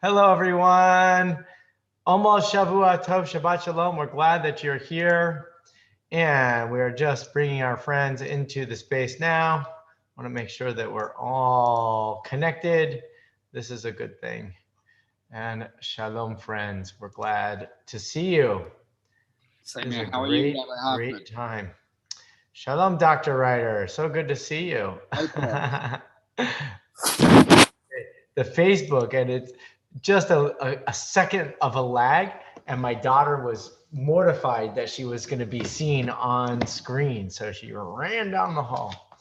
Hello, everyone. Almost Shavua Tov Shabbat Shalom. We're glad that you're here. And we're just bringing our friends into the space now. Want to make sure that we're all connected. This is a good thing. And Shalom, friends. We're glad to see you. Same This is here. a How are you, great, Rabbi Hoffman? great time. Shalom, Dr. Ryder. So good to see you. Likewise. The Facebook, and it's just a second of a lag, and my daughter was mortified that she was going to be seen on screen, so she ran down the hall.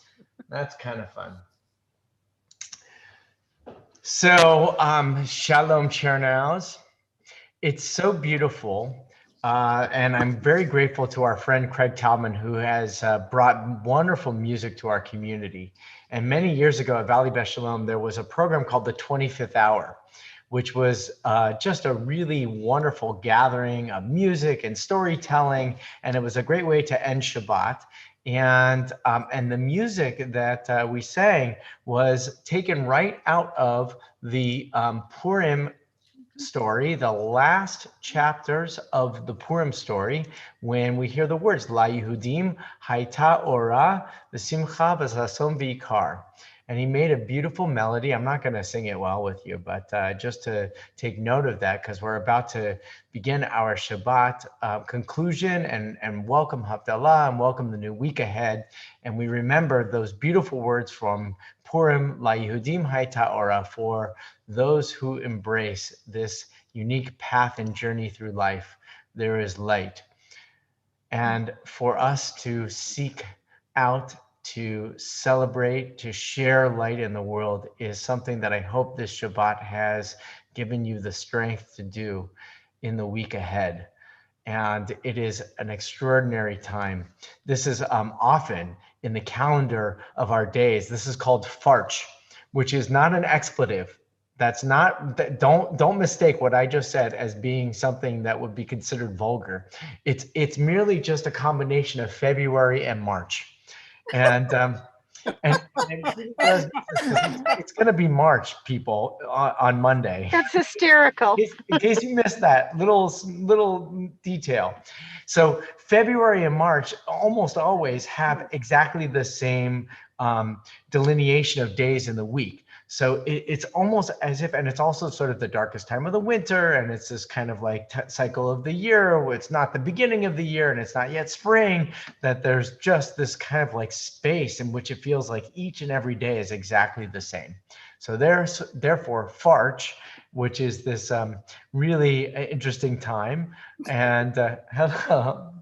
That's kind of fun. So shalom chernows. It's so beautiful. And I'm very grateful to our friend Craig Talman, who has brought wonderful music to our community. And many years ago at Valley Beth Shalom, there was a program called the 25th Hour, which was just a really wonderful gathering of music and storytelling. And it was a great way to end Shabbat. And the music that we sang was taken right out of the Purim story, the last chapters of the Purim story, when we hear the words La Yehudim Haita Ora V'Simcha V'Sason V'Ikar. And he made a beautiful melody. I'm not going to sing it well with you, but just to take note of that, because we're about to begin our Shabbat conclusion and welcome Havdalah and welcome the new week ahead. And we remember those beautiful words from Purim, La Yehudim Haita Ora, for those who embrace this unique path and journey through life, there is light. And for us to seek out, to celebrate, to share light in the world is something that I hope this Shabbat has given you the strength to do in the week ahead. And it is an extraordinary time. This is often in the calendar of our days. This is called farch, which is not an expletive. That's not, don't mistake what I just said as being something that would be considered vulgar. It's merely just a combination of February and March. And and it really does make sense because it's going to be March, people, on Monday. That's hysterical. In case you missed that little detail. So February and March almost always have exactly the same delineation of days in the week. So it's almost as if, and it's also sort of the darkest time of the winter, and it's this kind of like cycle of the year where it's not the beginning of the year and it's not yet spring, that there's just this kind of like space in which it feels like each and every day is exactly the same. So therefore, Farch, which is this really interesting time. And hello,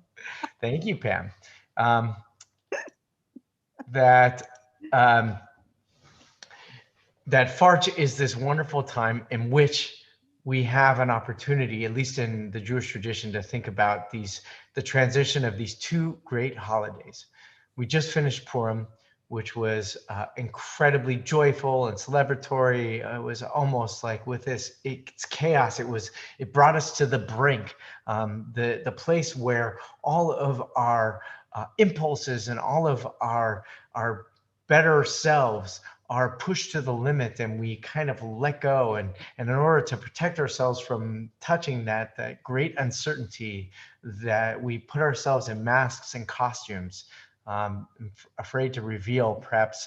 thank you, Pam. Um, that um, that Farch is this wonderful time in which we have an opportunity, at least in the Jewish tradition, to think about the transition of these two great holidays. We just finished Purim, which was incredibly joyful and celebratory. It was almost like with it's chaos. It brought us to the brink, the place where all of our impulses and all of our better selves are pushed to the limit, and we kind of let go, and in order to protect ourselves from touching that great uncertainty, that we put ourselves in masks and costumes, afraid to reveal perhaps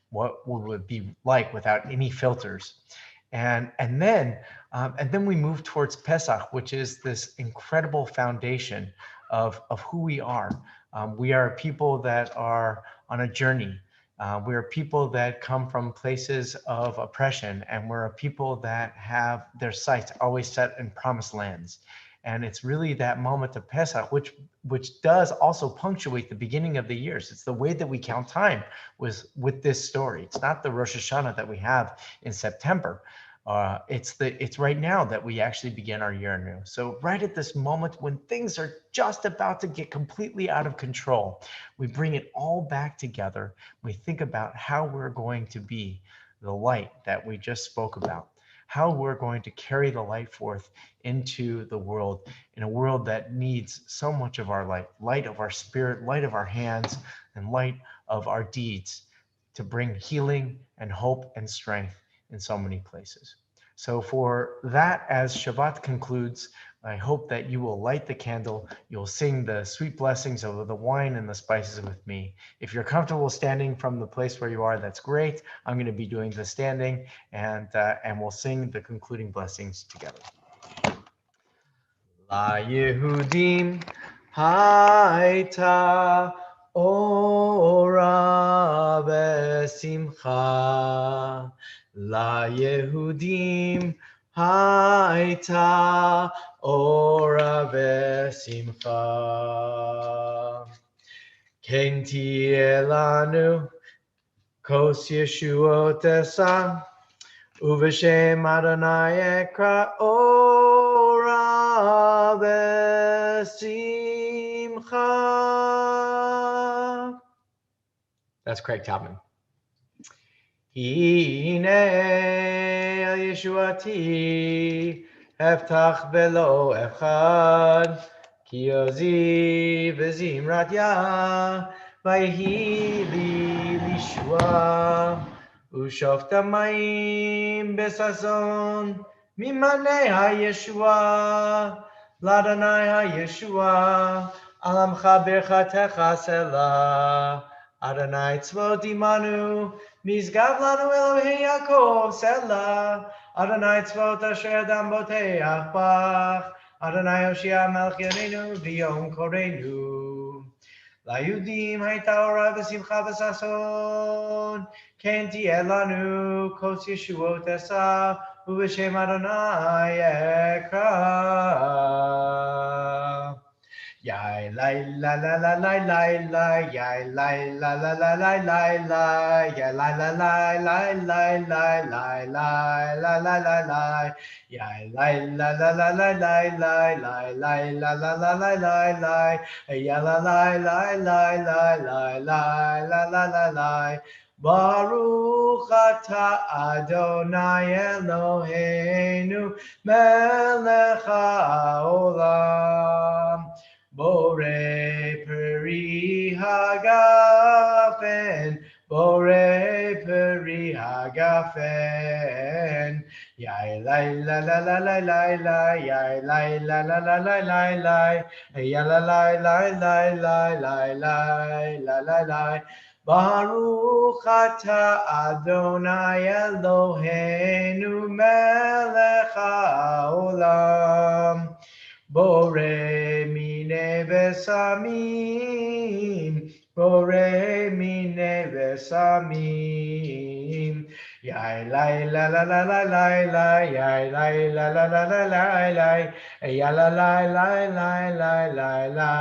what would be like without any filters. And then we move towards Pesach, which is this incredible foundation of who we are. We are people that are on a journey. We're people that come from places of oppression, and we're a people that have their sights always set in promised lands. And it's really that moment of Pesach, which does also punctuate the beginning of the years. It's the way that we count time with this story. It's not the Rosh Hashanah that we have in September. It's right now that we actually begin our year anew. So right at this moment when things are just about to get completely out of control, we bring it all back together. We think about how we're going to be the light that we just spoke about, how we're going to carry the light forth into the world, in a world that needs so much of our light, light of our spirit, light of our hands, and light of our deeds, to bring healing and hope and strength in so many places. So for that, as Shabbat concludes, I hope that you will light the candle. You'll sing the sweet blessings of the wine and the spices with me. If you're comfortable standing from the place where you are, that's great. I'm going to be doing the standing, and we'll sing the concluding blessings together. La Yehudim Haita Ora Besimcha. La Yehudim Haita Ora Besimcha. Ken tieh lanu kos Yeshuot Esa. Uvashem Adonai Ekra Ora Besimcha. That's Craig Taubman. Hine el Yeshuati Eftach Velo Echad Ki Ozi V'Zimrat Yah Vayhi li Lishua Ushofta Mayim Besazon Mimane HaYeshua Ladonai HaYeshua Alamcha Birchatecha Selah Adonai Tzvot Imanu Mizgav Lanu Elohei Yaakov Selah Adonai Tzvot Asher Adam Boteach Bach Adonai Hoshea Melech Yaneinu V'Yom Korenu Layudim Haita Ora V'Simcha V'Sason Ken tieh lanu kos Yeshuot Esa U'B'Shem Adonai Ekra. Yai lai la la la la la la yai lai la la la la la la yai la la la la la la la la la la la la yai lai la la la la la la la la la la la la la la ya la la la la la la la la la la la Baruch atah Adonai Eloheinu melech haolam Bore peri hagafen, bore peri hagafen. Yai lai la la la la la la, yai lai la la la la la la, ya la la la la la la la la la. Baruch atah Adonai Eloheinu melech haolam. Bore mine besamim, bore mine besamim. Yai lai la la la la la la, yai lai la la la la la la, ya la la la la la la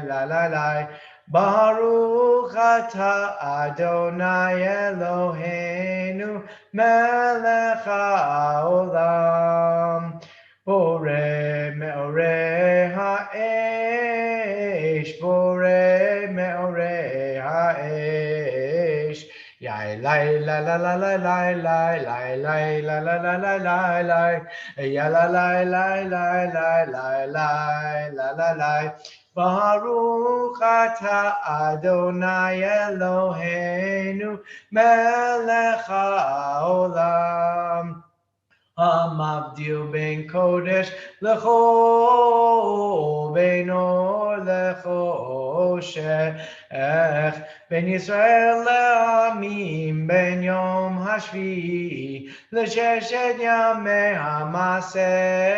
la la la. Baruch atah Adonai Eloheinu melech haolam. Bore me'ore ha'esh, bore me'ore ha'esh. Yai lai la la la la la la la la la la la la la la ya la la la la la la la la la la Baruch atah Adonai Eloheinu melech haolam Hamavdil ben kodesh lecho ben or lecho shech ben Yisrael le'amim ben yom hashvi l'sheshet yamei hamaseh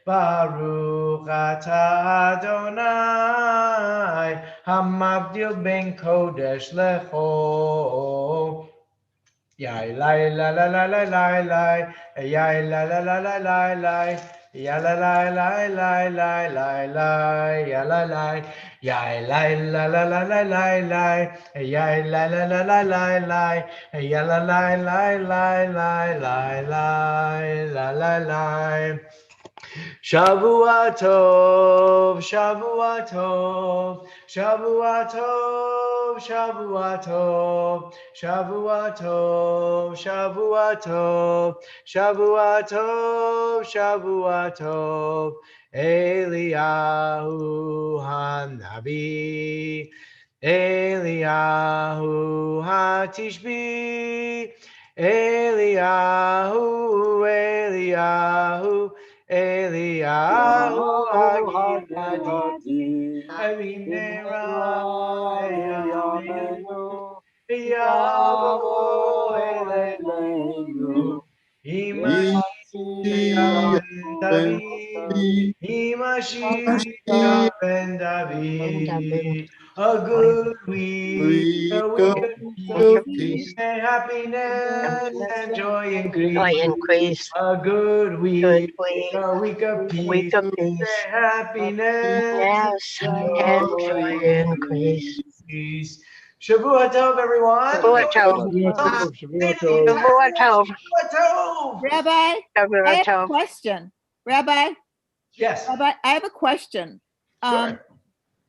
Baruch atah Adonai Hamavdil ben kodesh lecho Yai lai la la la la la la, yai la la la la la la, ya la la la la la la la, ya la la, yai la la la la la la la, yai la la la la la la, ya la la la la la la la la la. Shavua tov, Shavua tov, Shavua tov, Shavua tov, Shavua tov, Shavua tov, Shavua tov, Shavua tov, Eliyahu Hanavi, Eliyahu Hatishbi, Eliyahu Bimnera Yameinu, Yavo Yavo Imashia ben David, Imashia ben David, a good week of peace and happiness and joy increase. A good week, a week of peace and happiness, Yes, and joy joy increase. increase. Shavua Tov, everyone. Shavua Tov. Shavua Tov. Shavua Tov. Rabbi, I Shavua have a Tov. question. Rabbi, Yes. I have a question. Sure.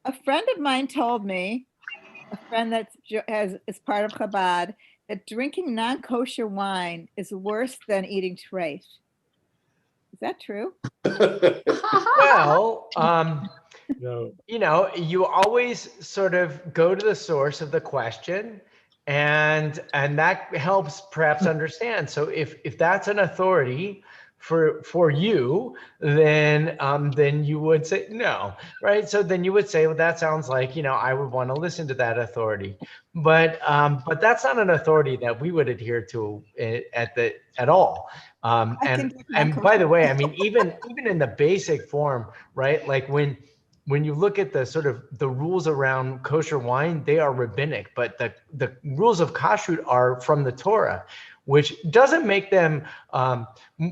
A friend of mine told me, a friend that is part of Chabad, that drinking non-kosher wine is worse than eating treif. Is that true? Well, No. you know, you always sort of go to the source of the question, and that helps perhaps understand. So if that's an authority for you, then you would say no, right? So then you would say, well, that sounds like, you know, I would want to listen to that authority, but that's not an authority that we would adhere to at all. And by the way, I mean, even in the basic form, right? Like when you look at the sort of the rules around kosher wine, they are rabbinic, but the rules of kashrut are from the Torah, which doesn't make them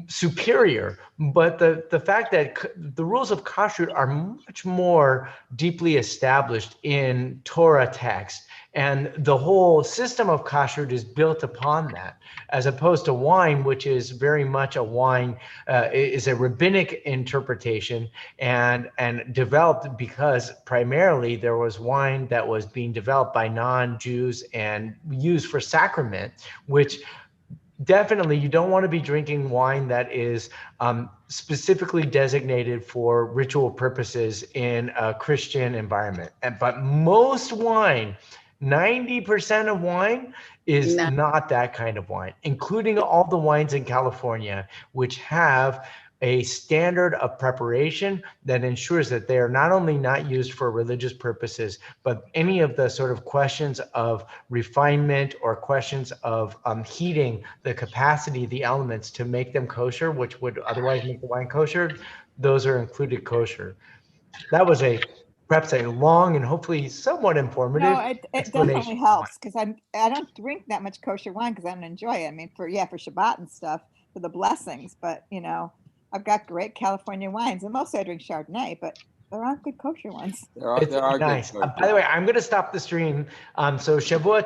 superior. But the fact that the rules of kashrut are much more deeply established in Torah text, and the whole system of kashrut is built upon that, as opposed to wine, which is very much a wine, is a rabbinic interpretation and developed because primarily there was wine that was being developed by non-Jews and used for sacrament, which definitely you don't want to be drinking wine that is specifically designated for ritual purposes in a Christian environment. But most wine, 90% of wine is not that kind of wine, including all the wines in California, which have a standard of preparation that ensures that they are not only not used for religious purposes, but any of the sort of questions of refinement or questions of heating the capacity, the elements to make them kosher, which would otherwise make the wine kosher, those are included kosher. That was perhaps a long and hopefully somewhat informative No, it explanation. definitely helps, because I don't drink that much kosher wine because I don't enjoy it. I mean, for Shabbat and stuff, for the blessings, but you know, I've got great California wines, and mostly I drink Chardonnay, but there aren't good kosher ones. There are It's good nice. choices. By the way, I'm going to stop the stream. So Shavua Tov.